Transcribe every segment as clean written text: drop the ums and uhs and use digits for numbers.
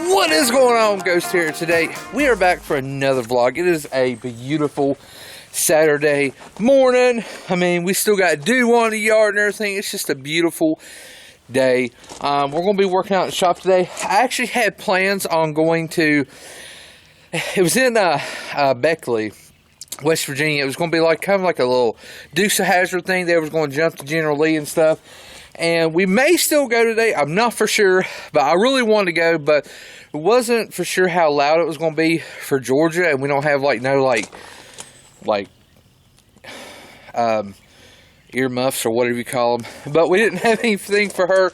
What is going on, Ghost here? Today we are back for another vlog. It is a beautiful Saturday morning. I mean, we still got dew on the yard and everything. It's just a beautiful day. We're going to be working out in the shop today. I actually had plans on going to, it was in Beckley, West Virginia. It was going to be like kind of like a little Dukes of Hazzard thing. They was going to jump to General Lee and stuff. And we may still go today. I'm not for sure, but I really wanted to go, but it wasn't for sure how loud it was going to be for Georgia, and we don't have earmuffs or whatever you call them. But we didn't have anything for her,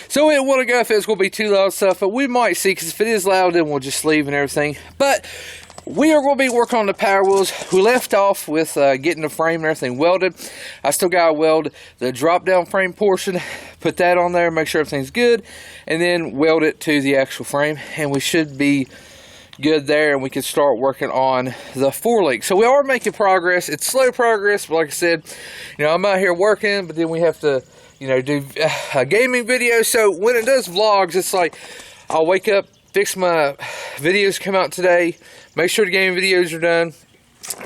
so we didn't want to go if it was going to be too loud stuff. But we might see, because if it is loud, then we'll just leave and everything. But we are going to be working on the power wheels. We left off with getting the frame and everything welded. I still got to weld the drop down frame portion, put that on there, make sure everything's good, and then weld it to the actual frame, and we should be good there, and we can start working on the forelink. So we are making progress. It's slow progress, but like I said, you know, I'm out here working, but then we have to, you know, do a gaming video. So when it does vlogs, it's like I'll wake up, fix my videos, come out today, make sure the gaming videos are done,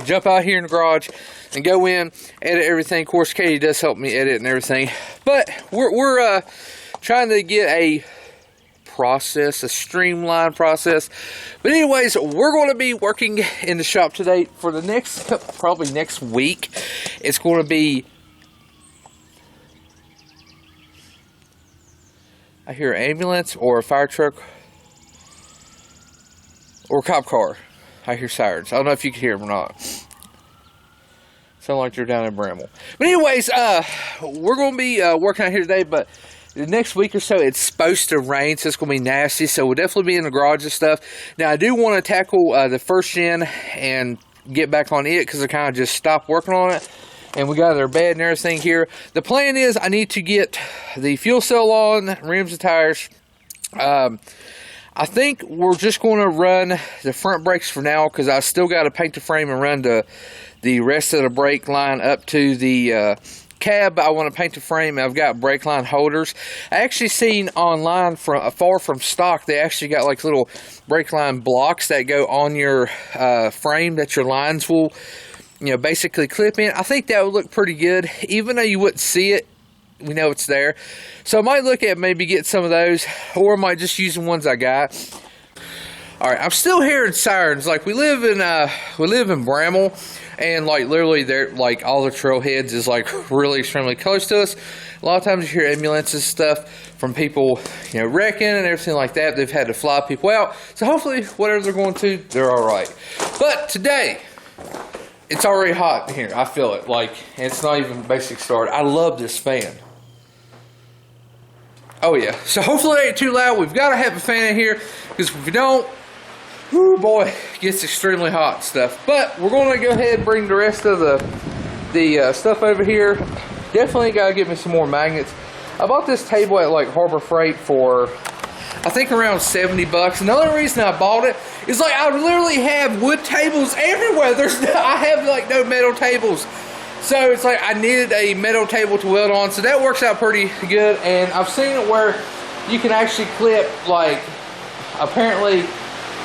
jump out here in the garage and go in, edit everything. Of course, Katie does help me edit and everything, but we're trying to get a streamlined process. But anyways, we're going to be working in the shop today for the next, probably next week. It's going to be, I hear an ambulance or a fire truck or a cop car. I hear sirens. I don't know if you can hear them or not. Sound like they're down in Bramwell. But anyways, we're going to be working out here today, but the next week or so, it's supposed to rain, so it's going to be nasty. So we'll definitely be in the garage and stuff. Now, I do want to tackle the first gen and get back on it, because I kind of just stopped working on it. And we got their bed and everything here. The plan is I need to get the fuel cell on, rims and tires. I think we're just going to run the front brakes for now, because I still got to paint the frame and run the rest of the brake line up to the cab. I want to paint the frame. I've got brake line holders. I actually seen online from far from stock, they actually got like little brake line blocks that go on your frame that your lines will, you know, basically clip in. I think that would look pretty good, even though you wouldn't see it. We know it's there, so I might look at maybe get some of those, or I might just use the ones I got. All right, I'm still hearing sirens. Like we live in Bramwell, and like literally, they're like all the trailheads is like really extremely close to us. A lot of times you hear ambulances and stuff from people, you know, wrecking and everything like that. They've had to fly people out, so hopefully whatever they're going to, they're all right. But today, it's already hot in here. I feel it. Like, and it's not even basic start. I love this fan. Oh yeah, so hopefully it ain't too loud. We've got to have a fan in here, because if we don't, whoo boy, it gets extremely hot and stuff. But we're going to go ahead and bring the rest of the stuff over here. Definitely got to get me some more magnets. I bought this table at like Harbor Freight for, I think, around 70 bucks. And the only reason I bought it is like I literally have wood tables everywhere. I have like no metal tables. So it's like I needed a metal table to weld on, so that works out pretty good. And I've seen it where you can actually clip, like, apparently,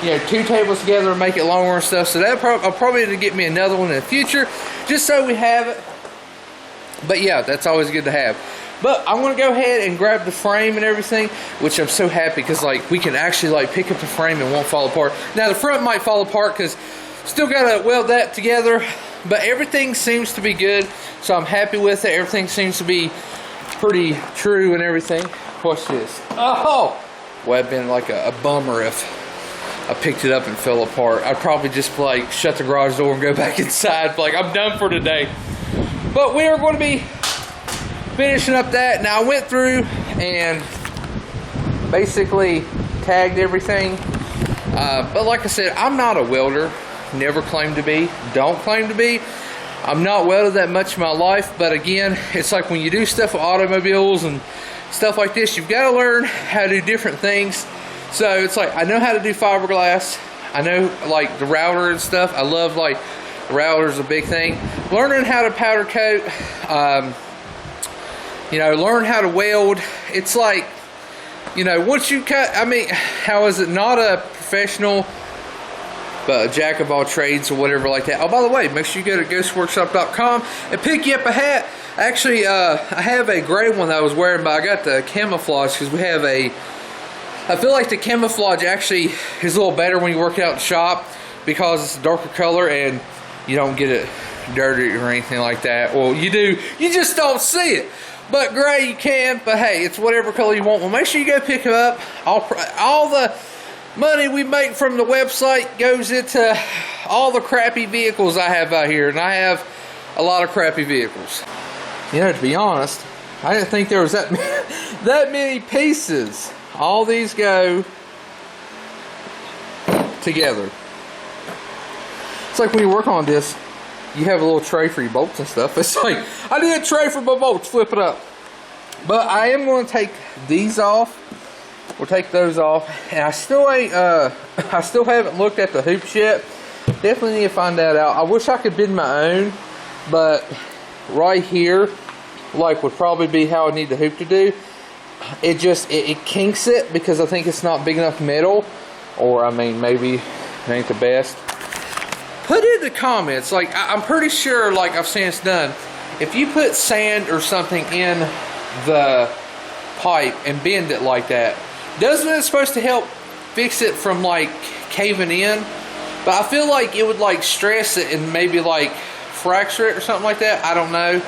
you know, two tables together and make it longer and stuff. So that I'll probably need to get me another one in the future, just so we have it. But yeah, that's always good to have. But I'm going to go ahead and grab the frame and everything, which I'm so happy, because like we can actually like pick up the frame and it won't fall apart. Now the front might fall apart, because still got to weld that together. But everything seems to be good, so I'm happy with it. Everything seems to be pretty true and everything. What's this? Oh! Well, it'd been like a bummer if I picked it up and fell apart. I'd probably just like shut the garage door and go back inside. Like, I'm done for today. But we are going to be finishing up that. Now, I went through and basically tagged everything. But like I said, I'm not a welder. Never claimed to be, don't claim to be. I'm not welded that much in my life, but again, it's like when you do stuff with automobiles and stuff like this, you've got to learn how to do different things. So it's like, I know how to do fiberglass. I know like the router and stuff. I love, like, the router is a big thing. Learning how to powder coat, you know, learn how to weld. It's like, you know, once you cut, I mean, how is it not a professional, but a jack of all trades or whatever like that. Oh, by the way, make sure you go to ghostworkshop.com and pick you up a hat. Actually, I have a gray one that I was wearing, but I got the camouflage because we have I feel like the camouflage actually is a little better when you work out in the shop because it's a darker color and you don't get it dirty or anything like that. Well, you do, you just don't see it. But gray you can, but hey, it's whatever color you want. Well, make sure you go pick it up. All the money we make from the website goes into all the crappy vehicles I have out here, and I have a lot of crappy vehicles. You know, to be honest, I didn't think there was that many pieces. All these go together. It's like when you work on this, you have a little tray for your bolts and stuff. It's like, I need a tray for my bolts, flip it up. But I am going to take these off. We'll take those off. And I still haven't looked at the hoops yet. Definitely need to find that out. I wish I could bend my own, but right here, like, would probably be how I need the hoop to do. It just, it kinks it because I think it's not big enough metal. Or, I mean, maybe it ain't the best. Put in the comments, like, I'm pretty sure, like I've seen it's done, if you put sand or something in the pipe and bend it like that, doesn't it supposed to help fix it from like caving in? But I feel like it would like stress it and maybe like fracture it or something like that. I don't know.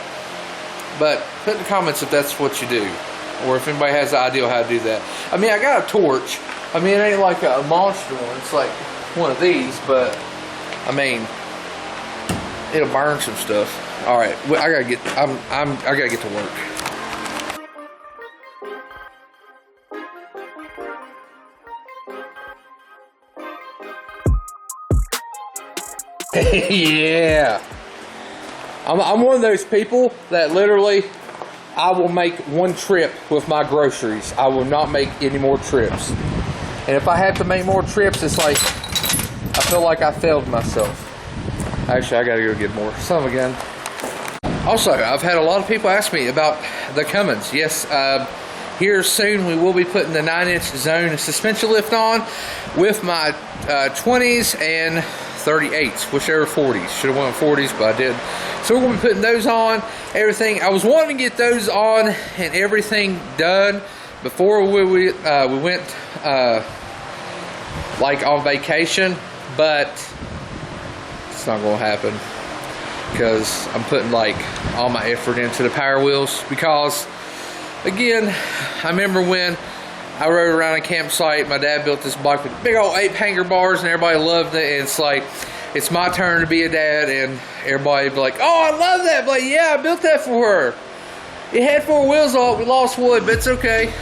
But put in the comments if that's what you do, or if anybody has an idea how to do that. I mean, I got a torch. I mean, it ain't like a monster one. It's like one of these, but I mean, it'll burn some stuff. All right, well, I gotta get to work. Yeah, I'm one of those people that literally, I will make one trip with my groceries. I will not make any more trips. And if I have to make more trips, it's like, I feel like I failed myself. Actually, I gotta go get more. Some again. Also, I've had a lot of people ask me about the Cummins. Yes, here soon we will be putting the 9-inch zone suspension lift on with my 20s and 38s, whichever 40s. Should have went 40s, but I did. So we're going to be putting those on. Everything. I was wanting to get those on and everything done before we went like on vacation, but it's not going to happen because I'm putting like all my effort into the power wheels. Because again, I remember when I rode around a campsite, my dad built this bike with big old 8 hanger bars and everybody loved it. And it's like, it's my turn to be a dad and everybody be like, oh, I love that. But like, yeah, I built that for her. It had 4 wheels on it. We lost wood, but it's okay.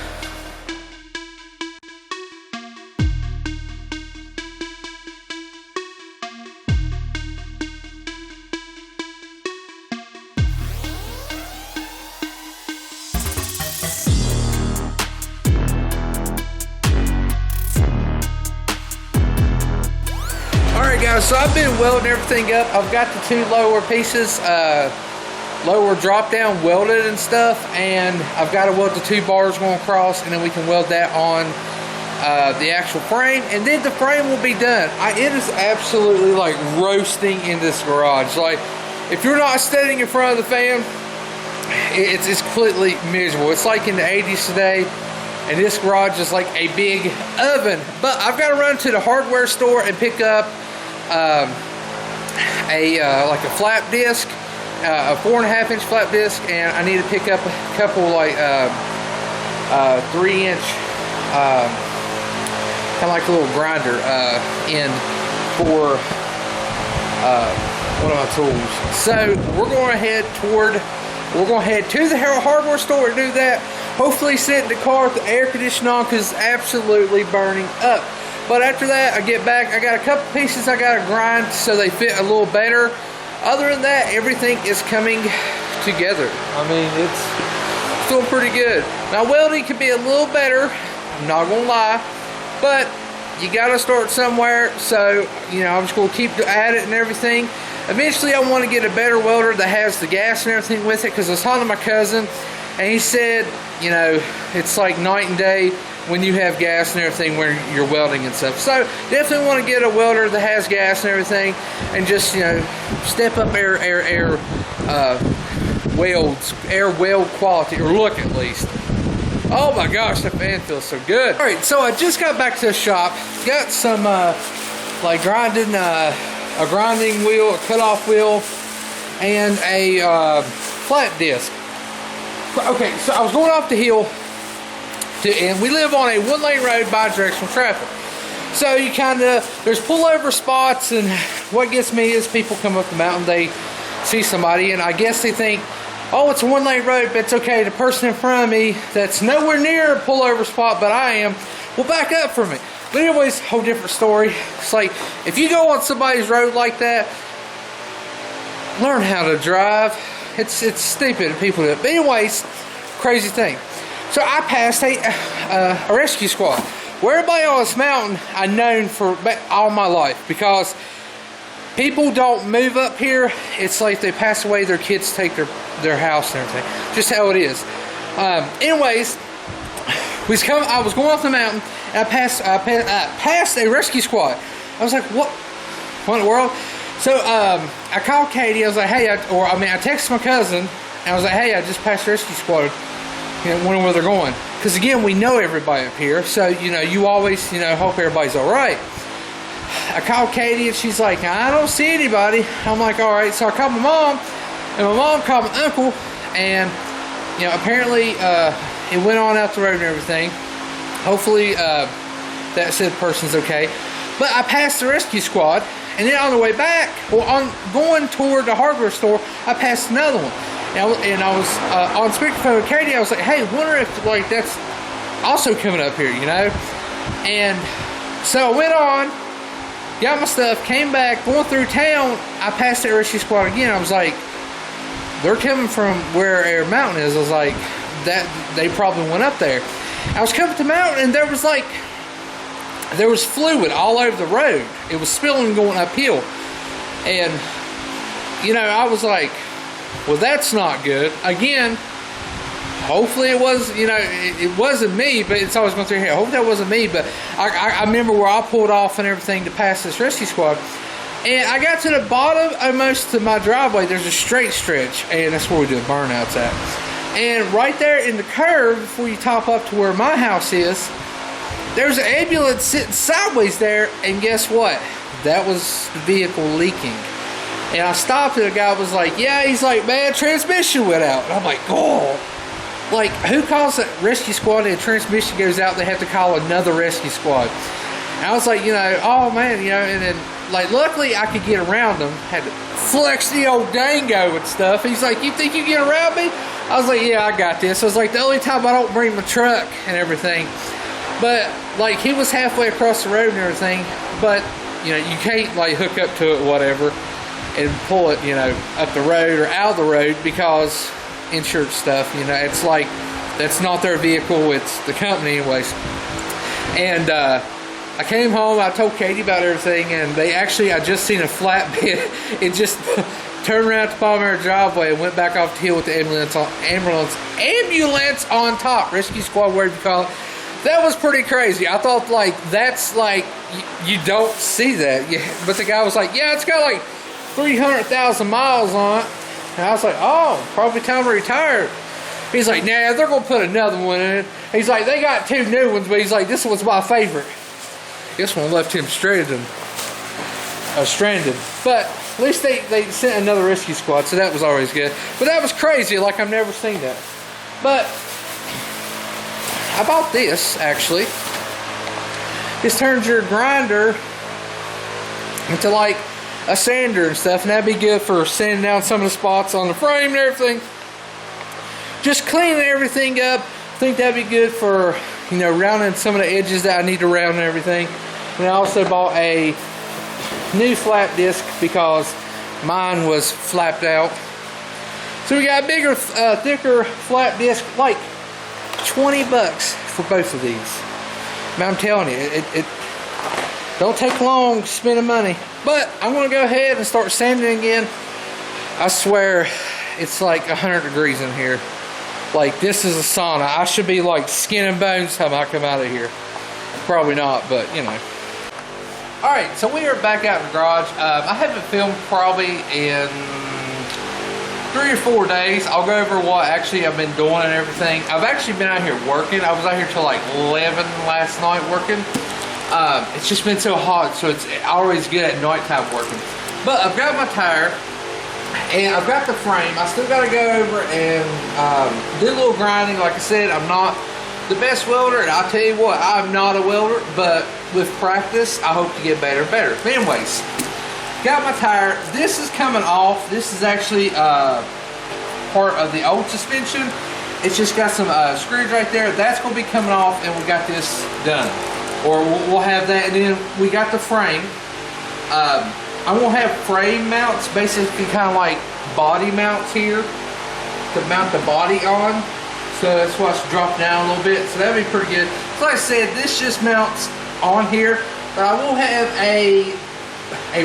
Guys, so I've been welding everything up. I've got the 2 lower pieces, lower drop down welded and stuff, and I've got to weld the 2 bars going across, and then we can weld that on the actual frame, and then the frame will be done. It is absolutely like roasting in this garage. Like, if you're not standing in front of the fan, it's completely miserable. It's like in the 80s today, and this garage is like a big oven. But I've got to run to the hardware store and pick up like a flap disc, a 4.5-inch flap disc, and I need to pick up a couple like 3-inch kind of like a little grinder in for one of my tools. So we're going to head to the hardware store to do that. Hopefully sit in the car with the air conditioning on because it's absolutely burning up. But after that, I get back. I got a couple pieces I got to grind so they fit a little better. Other than that, everything is coming together. I mean, it's still pretty good. Now, welding can be a little better. I'm not going to lie. But you got to start somewhere. So, you know, I'm just going to keep at it and everything. Eventually, I want to get a better welder that has the gas and everything with it. Because I was talking to my cousin, and he said, you know, it's like night and day when you have gas and everything when you're welding and stuff. So definitely want to get a welder that has gas and everything, and just, you know, step up air weld quality, or look at least. Oh my gosh, that fan feels so good. All right, so I just got back to the shop, got some like grinding, a grinding wheel, a cutoff wheel, and a flat disc. Okay, so I was going off the hill, and we live on a one-lane road, bi-directional traffic. So you there's pullover spots, and what gets me is people come up the mountain, they see somebody, and I guess they think, oh, it's a one-lane road, but it's okay. The person in front of me that's nowhere near a pullover spot, but I am, will back up for me. But anyways, whole different story. It's like, if you go on somebody's road like that, learn how to drive. It's stupid if people do it. But anyways, crazy thing. So I passed a rescue squad. Where everybody on this mountain I've known for all my life, because people don't move up here. It's like they pass away, their kids take their house and everything. Just how it is. Anyways, I was going off the mountain, and I passed a rescue squad. I was like, what in the world? So I called Katie. I was like, hey, I texted my cousin, and I was like, hey, I just passed the rescue squad. You know, wondering where they're going. Because again, we know everybody up here, so you know, you always, you know, hope everybody's all right. I called Katie, and she's like, I don't see anybody. I'm like, all right. So I called my mom, and my mom called my uncle, and you know, apparently it went on out the road and everything. Hopefully that said person's okay. But I passed the rescue squad, and then on the way back, or on going toward the hardware store, I passed another one. And I was on speakerphone with Katie. I was like, hey, wonder if like that's also coming up here, you know? And so I went on, got my stuff, came back, going through town. I passed the rescue squad again. I was like, they're coming from where Air Mountain is. I was like, that they probably went up there. I was coming to the mountain, and there was fluid all over the road. It was spilling going uphill. And, you know, I was like, well, that's not good. Again, hopefully it was, you know, it wasn't me, but it's always going through here. I hope that wasn't me, but I remember where I pulled off and everything to pass this rescue squad. And I got to the bottom, almost to my driveway. There's a straight stretch, and that's where we do the burnouts at. And right there in the curve, before you top up to where my house is, there's an ambulance sitting sideways there, and guess what? That was the vehicle leaking. And I stopped, and the guy was like, yeah, he's like, man, transmission went out. And I'm like, oh. Like, who calls a rescue squad and transmission goes out, they have to call another rescue squad? And I was like, you know, oh man, you know, and then, like, luckily I could get around them. Had to flex the old dango and stuff. He's like, you think you get around me? I was like, yeah, I got this. I was like, the only time I don't bring my truck and everything. But, like, he was halfway across the road and everything. But, you know, you can't, like, hook up to it, whatever, and pull it, you know, up the road or out of the road, because insurance stuff, you know, it's like, that's not their vehicle, it's the company anyways. And I came home, I told Katie about everything, and I just seen a flatbed. It just turned around at the bottom of our driveway and went back off the hill with the ambulance on top. Rescue squad, whatever you call it. That was pretty crazy. I thought, like, that's like, you don't see that. Yeah. But the guy was like, yeah, it's got like 300,000 miles on it. And I was like, oh, probably time to retire. He's like, nah, they're going to put another one in it. He's like, they got 2 new ones, but he's like, this one's my favorite. This one left him stranded. But at least they sent another rescue squad, so that was always good. But that was crazy, like I've never seen that. But I bought this, actually. This turns your grinder into like a sander and stuff, and that'd be good for sanding down some of the spots on the frame and everything. Just cleaning everything up. I think that'd be good for, you know, rounding some of the edges that I need to round and everything. And I also bought a new flap disc because mine was flapped out. So we got a bigger, thicker flap disc, like $20 for both of these. But I'm telling you, it don't take long spending money. But I'm going to go ahead and start sanding again. I swear, it's like 100 degrees in here. like this is a sauna. I should be like skin and bones time I come out of here. Probably not, but you know. Alright, so we are back out in the garage. I haven't filmed probably in 3 or 4 days. I'll go over what actually I've been doing and everything. I've actually been out here working. I was out here till like 11 last night working. It's just been so hot, so it's always good at nighttime working. But I've got my tire and I've got the frame. I still got to go over and do a little grinding. Like I said, I'm not the best welder, and I'll tell you what, I'm not a welder, but with practice, I hope to get better and better. But anyways, got my tire. This is coming off. This is actually part of the old suspension. It's just got some screws right there. That's going to be coming off, and we got this done. Or we'll have that, and then we got the frame. I'm going to have frame mounts, basically kind of like body mounts here to mount the body on. So that's why it's dropped down a little bit. So that'd be pretty good. So like I said, this just mounts on here, but I will have a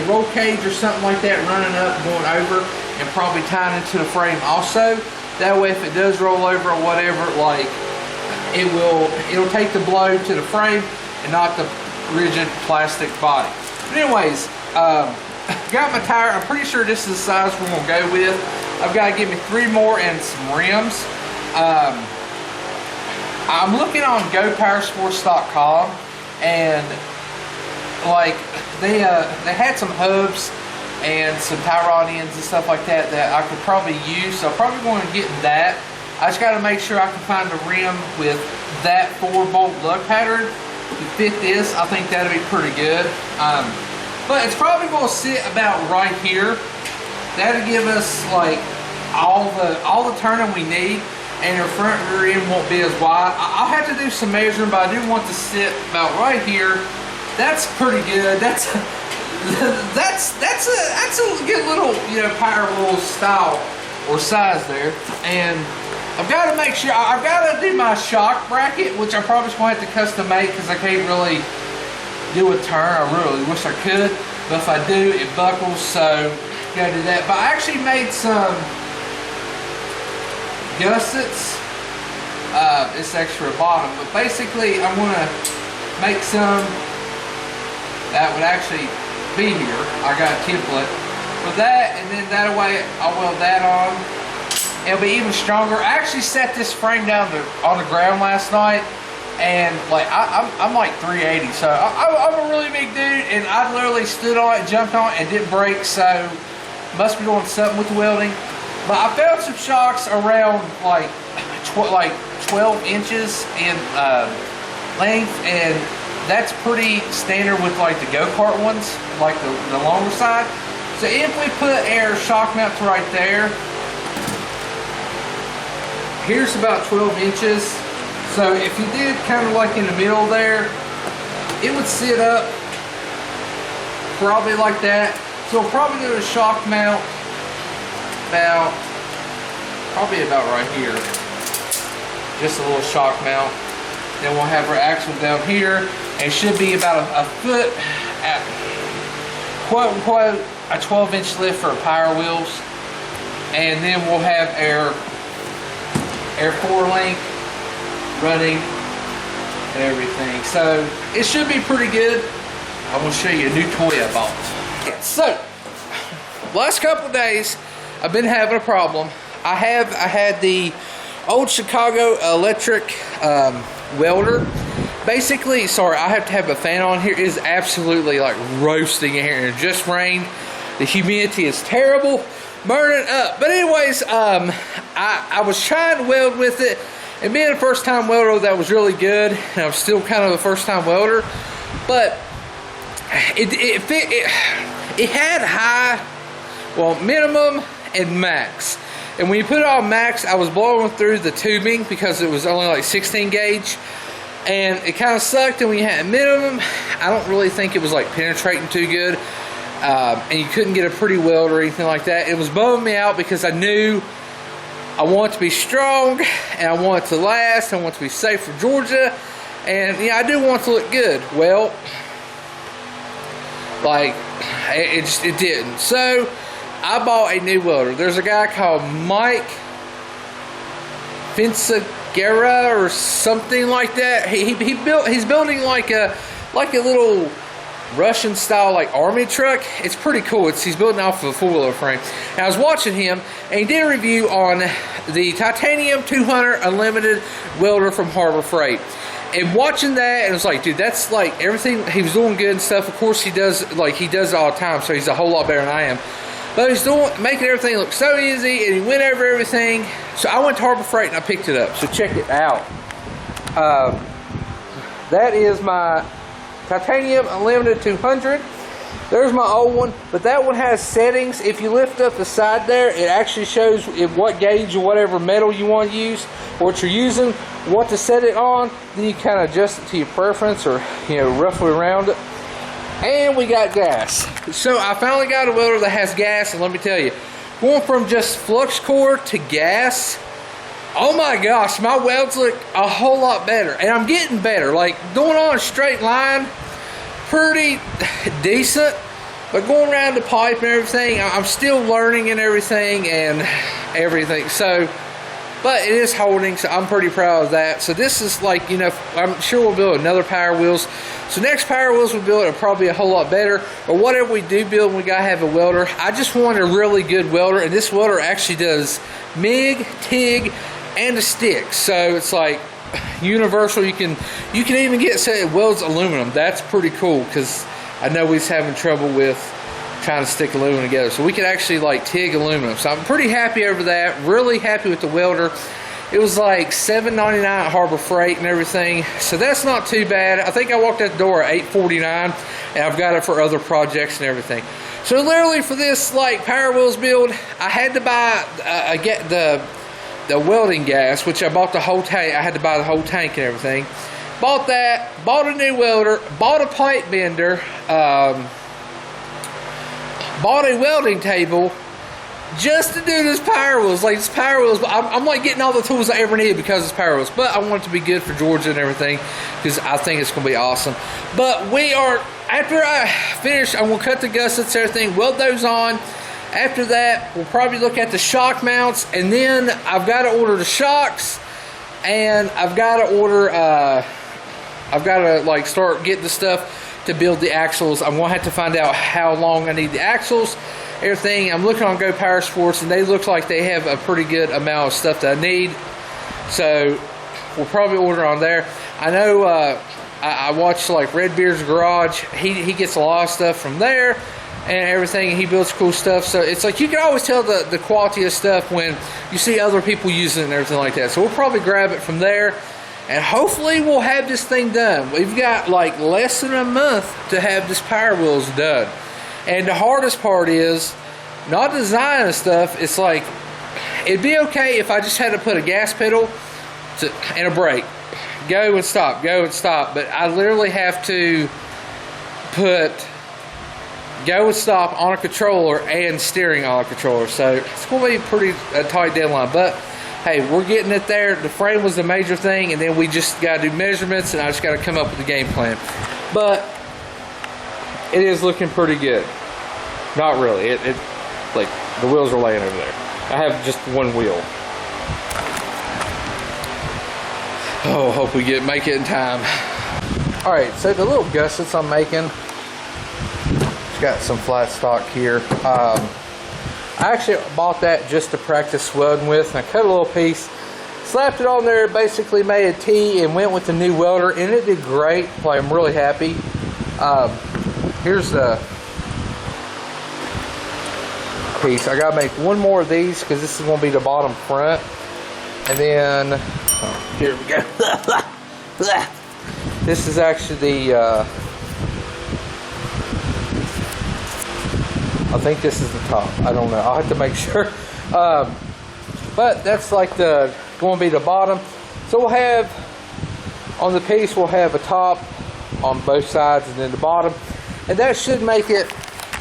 roll cage or something like that running up, going over, and probably tying into the frame also. That way, if it does roll over or whatever, like it'll take the blow to the frame and not the rigid plastic body. But anyways, got my tire. I'm pretty sure this is the size we're gonna go with. I've got to give me 3 more and some rims. I'm looking on GoPowersports.com, and like they had some hubs and some tie rod ends and stuff like that that I could probably use. So I'm probably going to get that. I just got to make sure I can find a rim with that 4-bolt lug pattern to fit this. I think that'll be pretty good. But it's probably going to sit about right here. That'll give us like all the turning we need, and your front rear end won't be as wide. I'll have to do some measuring, but I do want to sit about right here. That's pretty good. That's a good little, you know, power wheel style or size there. And I've got to make sure, I've got to do my shock bracket, which I probably just going to have to custom make because I can't really do a turn. I really wish I could, but if I do, it buckles, so got to do that. But I actually made some gussets. It's extra bottom, but basically I'm going to make some that would actually be here. I got a template for that, and then that way I'll weld that on. It'll be even stronger. I actually set this frame down on the ground last night, and like I'm like 380, so I'm a really big dude, and I literally stood on it, jumped on it, and didn't break. So must be doing something with the welding. But I found some shocks around like 12 inches in length, and that's pretty standard with like the go-kart ones, like the longer side. So if we put our shock mounts right there, here's about 12 inches. So if you did kind of like in the middle there, it would sit up probably like that. So we'll probably do a shock mount probably about right here. Just a little shock mount. Then we'll have our axle down here, and it should be about a foot at quote unquote a 12-inch lift for our power wheels. And then we'll have our 4-link running and everything. So it should be pretty good. I'm gonna show you a new toy I bought. So last couple of days I've been having a problem. I had the old Chicago electric welder. Basically, sorry, I have to have a fan on here. It is absolutely like roasting in here, and it just rained. The humidity is terrible, burning up. But anyways, I was trying to weld with it, and being a first time welder, that was really good. And I'm still kind of a first time welder, but it had high, well, minimum and max. And when you put it on max, I was blowing through the tubing because it was only like 16 gauge. And it kind of sucked. And when you had minimum, I don't really think it was like penetrating too good. And you couldn't get a pretty weld or anything like that. It was bumming me out because I knew I want it to be strong and I want it to last. I want it to be safe for Georgia. And yeah, I do want it to look good. Well, like it didn't. So I bought a new welder. There's a guy called Mike Finsagera or something like that. He's building like a little Russian style like army truck. It's pretty cool. He's building off of a 4-wheeler frame. And I was watching him, and he did a review on the Titanium 200 Unlimited welder from Harbor Freight. And watching that, and it was like, dude, that's like everything. He was doing good and stuff. Of course, he does it all the time, so he's a whole lot better than I am. But he's making everything look so easy, and he went over everything. So I went to Harbor Freight and I picked it up. So check it out. That is my Titanium Unlimited 200. There's my old one, but that one has settings. If you lift up the side there, it actually shows what gauge or whatever metal you want to use, what you're using, what to set it on. Then you kind of adjust it to your preference, or roughly around it. And we got gas. So I finally got a welder that has gas, and let me tell you, going from just flux core to gas, oh my gosh, my welds look a whole lot better. And I'm getting better. Like, going on a straight line, pretty decent. But going around the pipe and everything, I'm still learning and everything. So, but it is holding, so I'm pretty proud of that. So this is like, I'm sure we'll build another Power Wheels. So next Power Wheels we build are probably a whole lot better. Or whatever we do build, we gotta have a welder. I just want a really good welder, and this welder actually does MIG, TIG, and a stick. So it's like universal. You can even get, say, it welds aluminum. That's pretty cool, because I know he's having trouble with trying to stick aluminum together. So we could actually like TIG aluminum. So I'm pretty happy over that. Really happy with the welder. It was like $7.99 at Harbor Freight and everything. So that's not too bad. I think I walked out the door at $8.49, and I've got it for other projects and everything. So literally for this like Power Wheels build, I had to buy the welding gas, which I bought the whole tank. I had to buy the whole tank and everything. Bought that, bought a new welder, bought a pipe bender, bought a welding table just to do this Power Wheels. Like, this Power Wheels, I'm like getting all the tools I ever needed because it's Power Wheels. But I want it to be good for Georgia and everything, because I think it's going to be awesome. But we are, after I finish, I'm going to cut the gussets and everything, weld those on. After that, we'll probably look at the shock mounts, and then I've got to order the shocks, and I've got to order, like start getting the stuff to build the axles. I'm going to have to find out how long I need the axles, everything. I'm looking on Go Power Sports, and they look like they have a pretty good amount of stuff that I need. So we'll probably order on there. I know I watched like Redbeard's Garage. He gets a lot of stuff from there and everything, and he builds cool stuff. So it's like you can always tell the quality of stuff when you see other people using it and everything like that. So we'll probably grab it from there, and hopefully we'll have this thing done. We've got like less than a month to have this Power Wheels done. And the hardest part is not designing stuff. It's like, it'd be okay if I just had to put a gas pedal and a brake. Go and stop, go and stop. But I literally have to put go and stop on a controller and steering on a controller. So it's going to be a tight deadline. But hey, we're getting it there. The frame was the major thing, and then we just got to do measurements, and I just got to come up with the game plan. But it is looking pretty good. Not really. It like the wheels are laying over there. I have just one wheel. Oh, hope we make it in time. All right, so the little gussets I'm making, it's got some flat stock here. I actually bought that just to practice welding with, and I cut a little piece, slapped it on there, basically made a T, and went with the new welder, and it did great. Like, I'm really happy. Here's the piece. I gotta make one more of these because this is gonna be the bottom front, and then here we go. This is actually the I think this is the top. I don't know. I'll have to make sure. But that's like going to be the bottom. So we'll have on the piece, we'll have a top on both sides, and then the bottom, and that should make it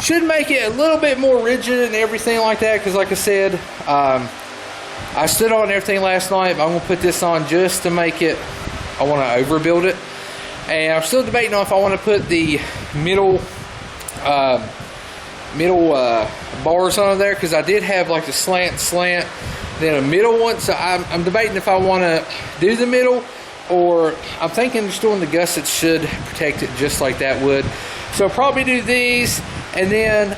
a little bit more rigid and everything like that. Because like I said, I stood on everything last night, but I'm going to put this on just to make it. I want to overbuild it, and I'm still debating on if I want to put the middle bars on there, because I did have like the slant then a middle one. So I'm debating if I want to do the middle, or I'm thinking just doing the gussets should protect it just like that would. So I'll probably do these, and then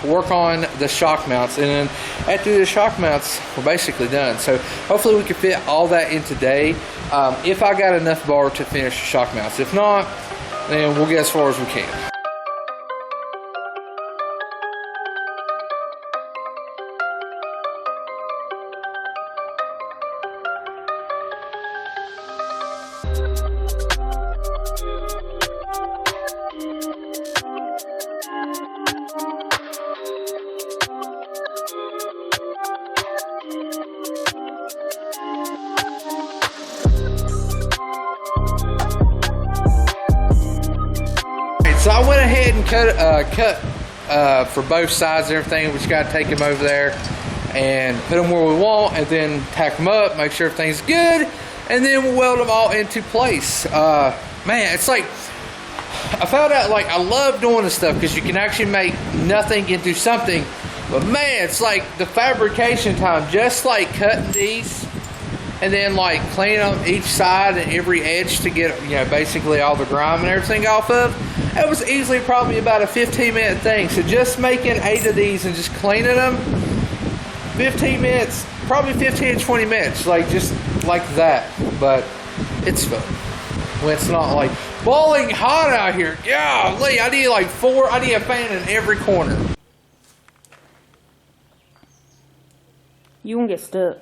work on the shock mounts, and then after the shock mounts, we're basically done. So hopefully we can fit all that in today, if I got enough bar to finish the shock mounts. If not, then we'll get as far as we can. So I went ahead and cut for both sides and everything. We just got to take them over there and put them where we want, and then tack them up, make sure everything's good, and then we'll weld them all into place. Man, it's like, I found out, like, I love doing this stuff because you can actually make nothing into something. But man, it's like the fabrication time, just like cutting these and then like cleaning on each side and every edge to get, you know, basically all the grime and everything off of. It was easily probably about a 15-minute thing. So just making 8 of these and just cleaning them, 15 minutes, probably 15 to 20 minutes, like just like that. But it's fun when it's not like boiling hot out here. Golly, I need like 4, I need a fan in every corner. You won't get stuck.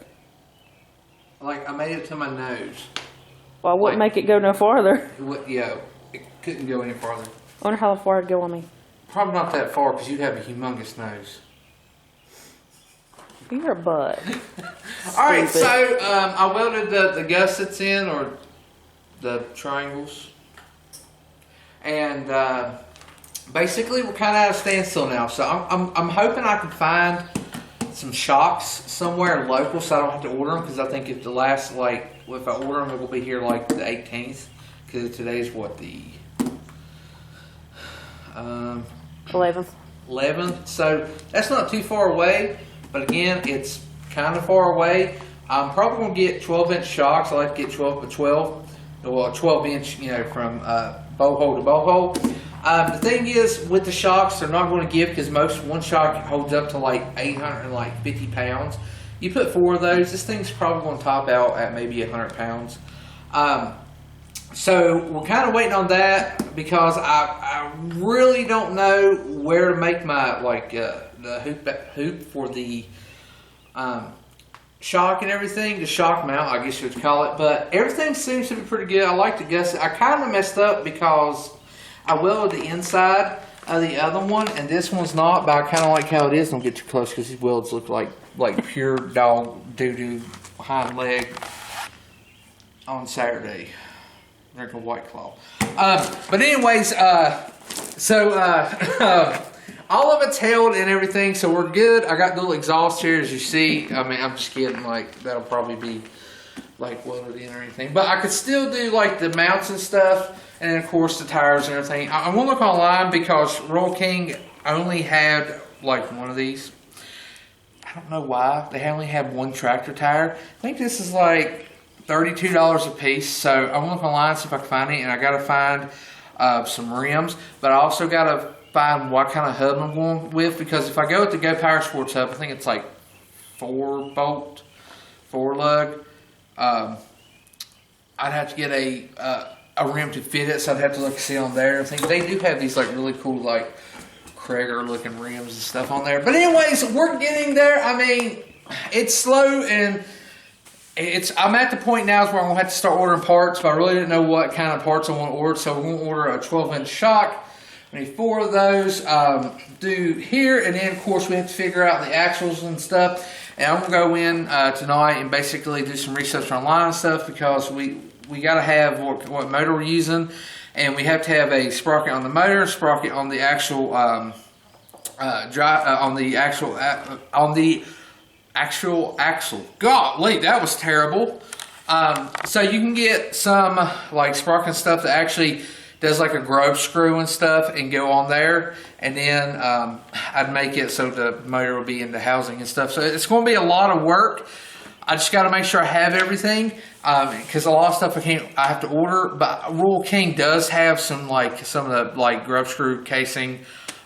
Like, I made it to my nose. Well, I wouldn't make it go no farther. Yeah, it couldn't go any farther. I wonder how far it'd go on me. Probably not that far, because you'd have a humongous nose. You're a butt. Alright, so I welded the gussets in, or the triangles. And basically we're kind of at a standstill now. So I'm hoping I can find some shocks somewhere local so I don't have to order them, because I think if the last, like, if I order them, it will be here like the 18th, because today's what, the 11th. So that's not too far away, but again, it's kind of far away. I'm probably going to get 12-inch shocks. I like to get 12 by 12, well, 12-inch, you know, from bow hole to bow hole. The thing is, with the shocks, they're not going to give, because one shock holds up to like 850 pounds. You put 4 of those, this thing's probably going to top out at maybe 100 pounds. So we're kind of waiting on that, because I really don't know where to make my, like, the hoop for the shock and everything, the shock mount, I guess you would call it. But everything seems to be pretty good. I like the gusset. I kind of messed up because I welded the inside of the other one, and this one's not, but I kind of like how it is. Don't get too close, because these welds look like pure dog doo-doo hind leg on Saturday. Drinking White Claw. But anyways, all of it's held and everything, so we're good. I got the little exhaust here, as you see. I mean, I'm just kidding. Like, that'll probably be like welded in or anything. But I could still do like the mounts and stuff, and then of course the tires and everything. I'm gonna look online, because Royal King only had like one of these. I don't know why. They only have one tractor tire. I think this is like $32 a piece. So I'm gonna look online and see if I can find it. And I gotta find some rims, but I also gotta find what kind of hub I'm going with, because if I go with the Go Power Sports hub, I think it's like 4-bolt, 4-lug. I'd have to get a rim to fit it, so I'd have to look and see on there. I think they do have these like really cool like Krager looking rims and stuff on there. But anyways, we're getting there. I mean, it's slow, and I'm at the point now where I'm gonna have to start ordering parts, but I really didn't know what kind of parts I want to order. So we're gonna order a 12-inch shock. We need 4 of those, do here, and then of course we have to figure out the axles and stuff. And I'm gonna go in tonight and basically do some research online and stuff, because we gotta have what motor we're using, and we have to have a sprocket on the motor, sprocket on the actual actual axle. Golly, that was terrible. So you can get some like sprocket stuff that actually does like a grove screw and stuff and go on there, and then I'd make it so the motor will be in the housing and stuff. So it's going to be a lot of work. I just got to make sure I have everything, because a lot of stuff I have to order. But Royal King does have some of the grub screw casing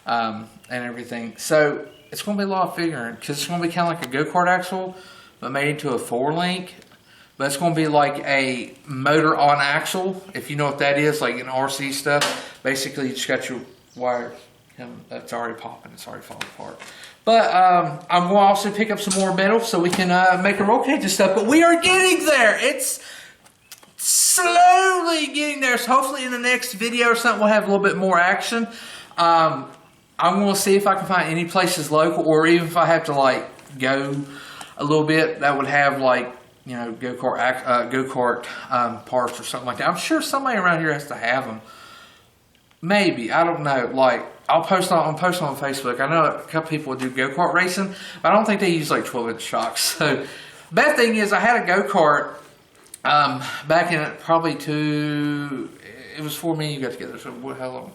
and everything. So it's going to be a lot of figuring, because it's going to be kind of like a go-kart axle, but made into a 4-link. But it's going to be like a motor on axle, if you know what that is, like in RC stuff. Basically, you just got your wire. That's already popping. It's already falling apart. But I'm going to also pick up some more metal so we can make a roll cage and stuff. But we are getting there. It's slowly getting there. So hopefully in the next video or something, we'll have a little bit more action. I'm going to see if I can find any places local, or even if I have to like go a little bit that would have like, you know, go-kart parts or something like that. I'm sure somebody around here has to have them. Maybe, I don't know. Like, I'll post on Facebook. I know a couple people do go-kart racing, but I don't think they use like 12-inch shocks. So, bad thing is, I had a go-kart back in probably it was 4 me and you got together. So, how long?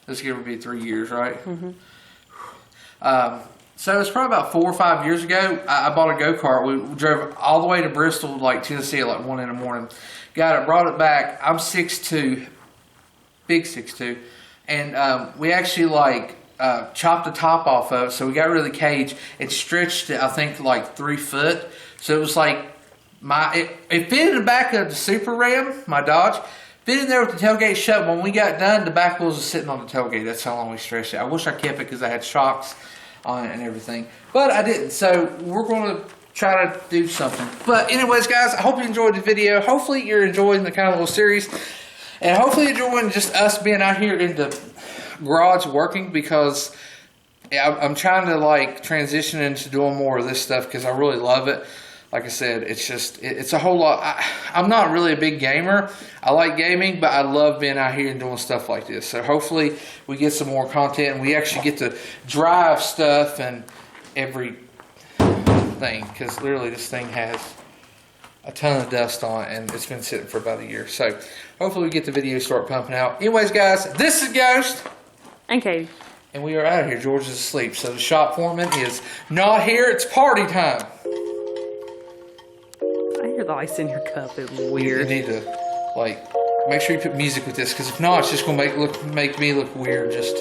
This year would be 3 years, right? Mm-hmm. So it was probably about 4 or 5 years ago. I bought a go-kart. We drove all the way to Bristol, like Tennessee, at like 1 in the morning. Got it, brought it back. I'm 6'2", big 6'2", and we actually like chopped the top off of it. So we got rid of the cage and stretched it, I think, like 3 foot. So it was like it fit in the back of the Super Ram, my Dodge. Fit in there with the tailgate shut. When we got done, the back wheels was sitting on the tailgate. That's how long we stretched it. I wish I kept it because I had shocks on it and everything, but I didn't. So we're going to try to do something. But anyways, guys, I hope you enjoyed the video. Hopefully you're enjoying the kind of little series, and hopefully you're enjoying just us being out here in the garage working, because I'm trying to like transition into doing more of this stuff because I really love it. Like I said, it's a whole lot. I'm not really a big gamer. I like gaming, but I love being out here and doing stuff like this. So hopefully we get some more content and we actually get to drive stuff and everything, because literally this thing has a ton of dust on it and it's been sitting for about a year. So hopefully we get the video start pumping out. Anyways, guys, this is Ghost. And Katie. And we are out of here. George is asleep. So the shop foreman is not here. It's party time. I hear the ice in your cup. It's You weird. need to, like, make sure you put music with this, because if not, it's just going to make me look weird. Just